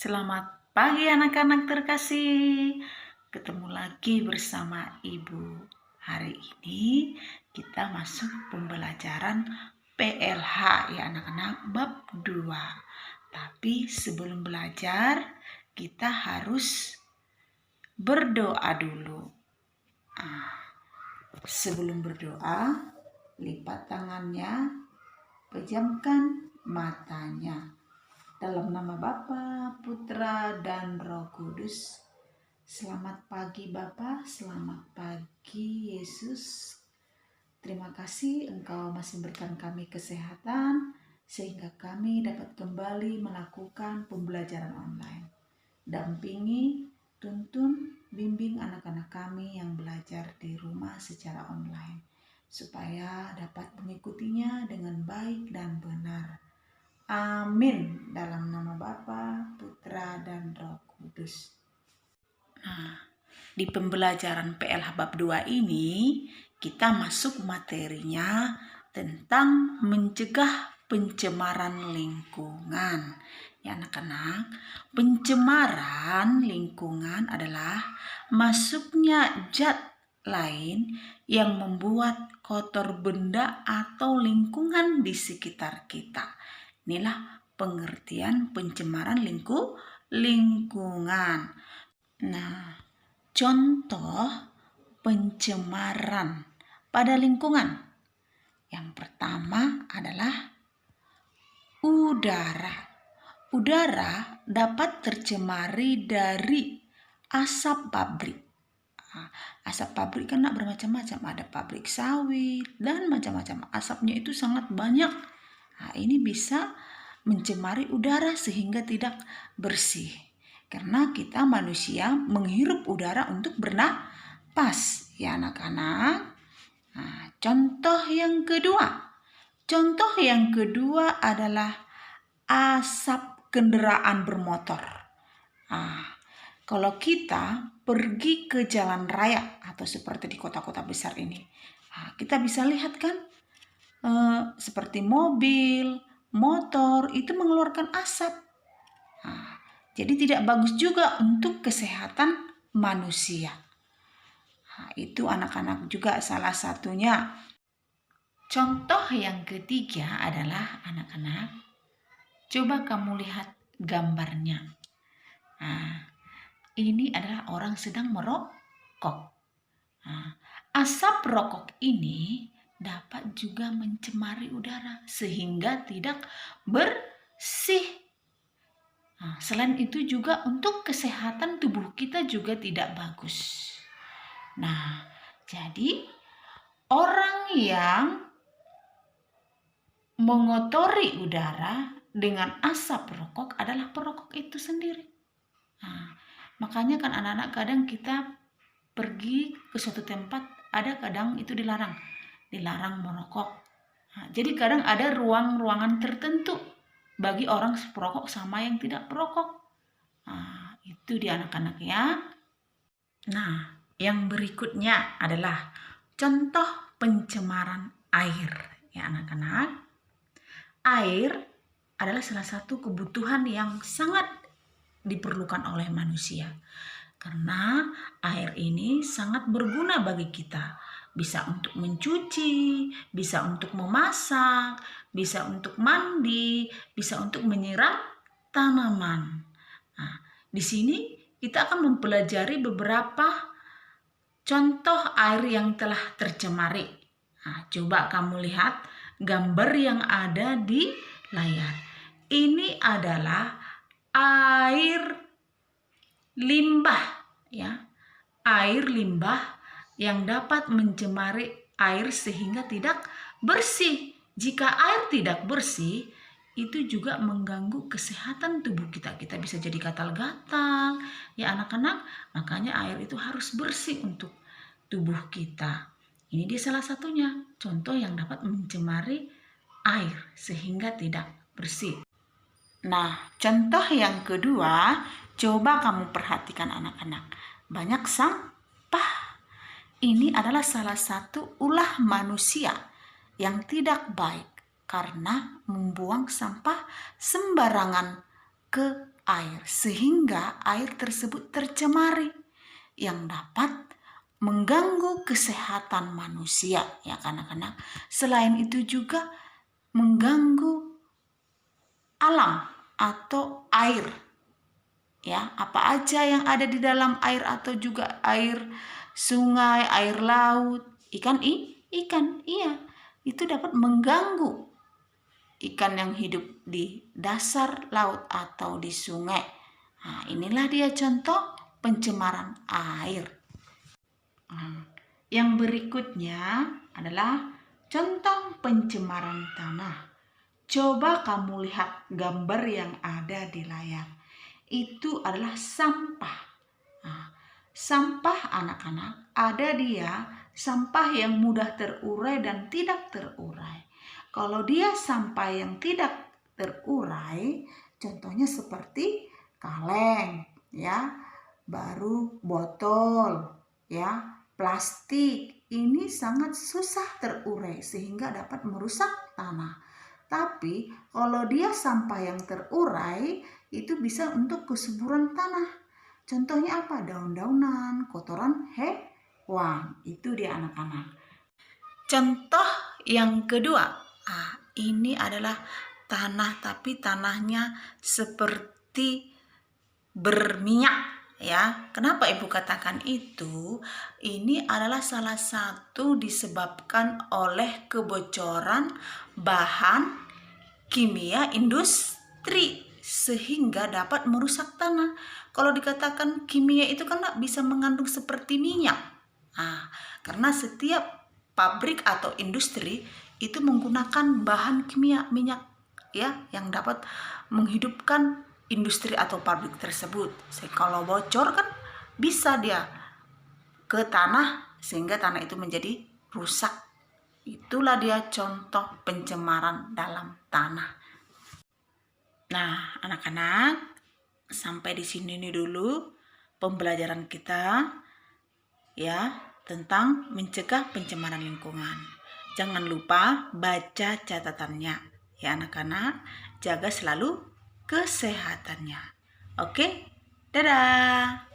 Selamat pagi anak-anak terkasih. Ketemu lagi bersama Ibu. Hari ini kita masuk pembelajaran PLH ya anak-anak, bab 2. Tapi sebelum belajar kita harus berdoa dulu. Sebelum berdoa, lipat tangannya, pejamkan matanya. Dalam nama Bapa, Putra, dan Roh Kudus. Selamat pagi Bapa, selamat pagi Yesus. Terima kasih Engkau masih berikan kami kesehatan sehingga kami dapat kembali melakukan pembelajaran online. Dampingi, tuntun, bimbing anak-anak kami yang belajar di rumah secara online supaya dapat mengikutinya dengan baik dan benar. Amin. Dalam nama Bapa, Putra, dan Roh Kudus. Nah, di pembelajaran PLH bab 2 ini kita masuk materinya tentang mencegah pencemaran lingkungan. Ya anak-anak, pencemaran lingkungan adalah masuknya zat lain yang membuat kotor benda atau lingkungan di sekitar kita. Inilah pengertian pencemaran lingkungan. Nah, contoh pencemaran pada lingkungan. Yang pertama adalah udara. Udara dapat tercemari dari asap pabrik. Asap pabrik kan bermacam-macam, ada pabrik sawit dan macam-macam. Asapnya itu sangat banyak. Ini bisa mencemari udara sehingga tidak bersih. Karena kita manusia menghirup udara untuk bernapas, ya anak-anak. Contoh yang kedua adalah asap kendaraan bermotor. Kalau kita pergi ke jalan raya atau seperti di kota-kota besar ini, kita bisa lihat kan seperti mobil, motor itu mengeluarkan asap. Jadi tidak bagus juga untuk kesehatan manusia. Itu anak-anak juga salah satunya. Contoh yang ketiga adalah anak-anak, coba kamu lihat gambarnya. Ini adalah orang sedang merokok. Asap rokok ini dapat juga mencemari udara sehingga tidak bersih. Selain itu juga untuk kesehatan tubuh kita juga tidak bagus. Jadi orang yang mengotori udara dengan asap rokok adalah perokok itu sendiri. Makanya kan anak-anak kadang kita pergi ke suatu tempat, ada kadang itu dilarang merokok. Jadi kadang ada ruangan tertentu bagi orang perokok sama yang tidak perokok. Itu di anak-anak ya. Yang berikutnya adalah contoh pencemaran air ya anak-anak. Air adalah salah satu kebutuhan yang sangat diperlukan oleh manusia. Karena air ini sangat berguna bagi kita. Bisa untuk mencuci, bisa untuk memasak, bisa untuk mandi, bisa untuk menyiram tanaman. Di sini kita akan mempelajari beberapa contoh air yang telah tercemari. Coba kamu lihat gambar yang ada di layar. Ini adalah air limbah ya. Air limbah yang dapat mencemari air sehingga tidak bersih. Jika air tidak bersih, itu juga mengganggu kesehatan tubuh kita. Kita bisa jadi gatal-gatal ya anak-anak. Makanya air itu harus bersih untuk tubuh kita. Ini dia salah satunya contoh yang dapat mencemari air sehingga tidak bersih. Contoh yang kedua, coba kamu perhatikan anak-anak. Banyak sampah. Ini adalah salah satu ulah manusia yang tidak baik karena membuang sampah sembarangan ke air sehingga air tersebut tercemari yang dapat mengganggu kesehatan manusia ya anak-anak. Selain itu juga mengganggu alam atau air. Ya, apa aja yang ada di dalam air atau juga air sungai, air laut, ikan, iya, itu dapat mengganggu ikan yang hidup di dasar laut atau di sungai. Nah, inilah dia contoh pencemaran air. Yang berikutnya adalah contoh pencemaran tanah. Coba kamu lihat gambar yang ada di layar. Itu adalah sampah. Nah, sampah anak-anak ada dia sampah yang mudah terurai dan tidak terurai. Kalau dia sampah yang tidak terurai, contohnya seperti kaleng, ya, baru botol, ya, plastik. Ini sangat susah terurai sehingga dapat merusak tanah. Tapi kalau dia sampah yang terurai, itu bisa untuk kesuburan tanah. Contohnya apa? Daun-daunan, kotoran hewan. Itu dia anak-anak. Contoh yang kedua, ini adalah tanah tapi tanahnya seperti berminyak. Ya, kenapa ibu katakan itu? Ini adalah salah satu disebabkan oleh kebocoran bahan kimia industri sehingga dapat merusak tanah. Kalau dikatakan kimia itu kan bisa mengandung seperti minyak. Karena setiap pabrik atau industri itu menggunakan bahan kimia minyak ya yang dapat menghidupkan industri atau pabrik tersebut. Kalau bocor kan bisa dia ke tanah sehingga tanah itu menjadi rusak. Itulah dia contoh pencemaran dalam tanah. Nah, anak-anak, sampai di sini dulu pembelajaran kita ya tentang mencegah pencemaran lingkungan. Jangan lupa baca catatannya ya anak-anak, jaga selalu kesehatannya. Oke, dadah.